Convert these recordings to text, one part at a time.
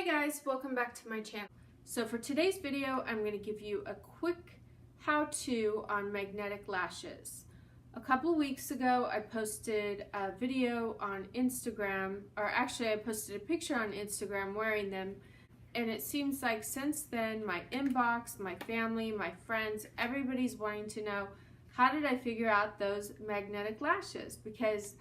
Hey guys, welcome back to my channel. So for today's video, I'm going to give you a quick how-to on magnetic lashes. A couple weeks ago, I posted a video on Instagram, or actually I posted a picture on Instagram wearing them, and it seems like since then, my inbox, my family, my friends, everybody's wanting to know, how did I figure out those magnetic lashes? Because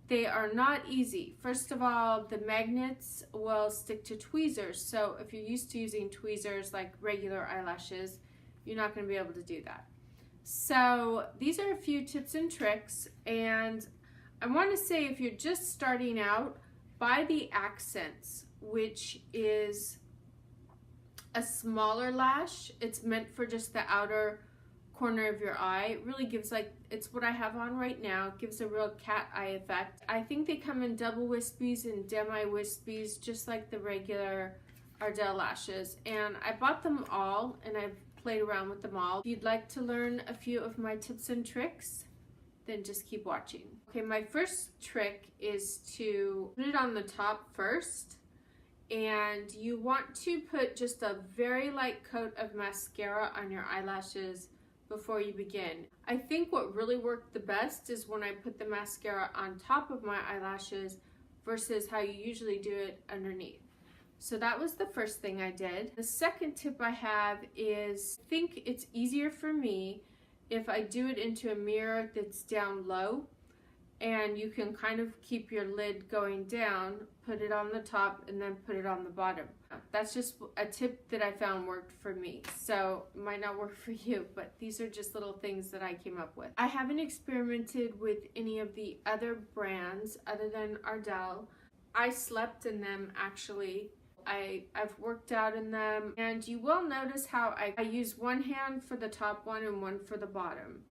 they are not easy. First of all, the magnets will stick to tweezers. So if you're used to using tweezers like regular eyelashes, you're not going to be able to do that. So these are a few tips and tricks. And I want to say, if you're just starting out, buy the Accents, which is a smaller lash. It's meant for just the outer corner of your eye. It really gives, like, it's what I have on right now. It gives a real cat eye effect. I think they come in double wispies and demi wispies, just like the regular Ardell lashes. And I bought them all and I've played around with them all. If you'd like to learn a few of my tips and tricks, then just keep watching. Okay, my first trick is to put it on the top first. And you want to put just a very light coat of mascara on your eyelashes before you begin. I think what really worked the best is when I put the mascara on top of my eyelashes versus how you usually do it underneath. So that was the first thing I did. The second tip I have is, I think it's easier for me if I do it into a mirror that's down low, and you can kind of keep your lid going down, put it on the top, and then put it on the bottom. That's just a tip that I found worked for me. So it might not work for you, but these are just little things that I came up with. I haven't experimented with any of the other brands other than Ardell. I slept in them actually. I've worked out in them, and you will notice how I use one hand for the top one and one for the bottom.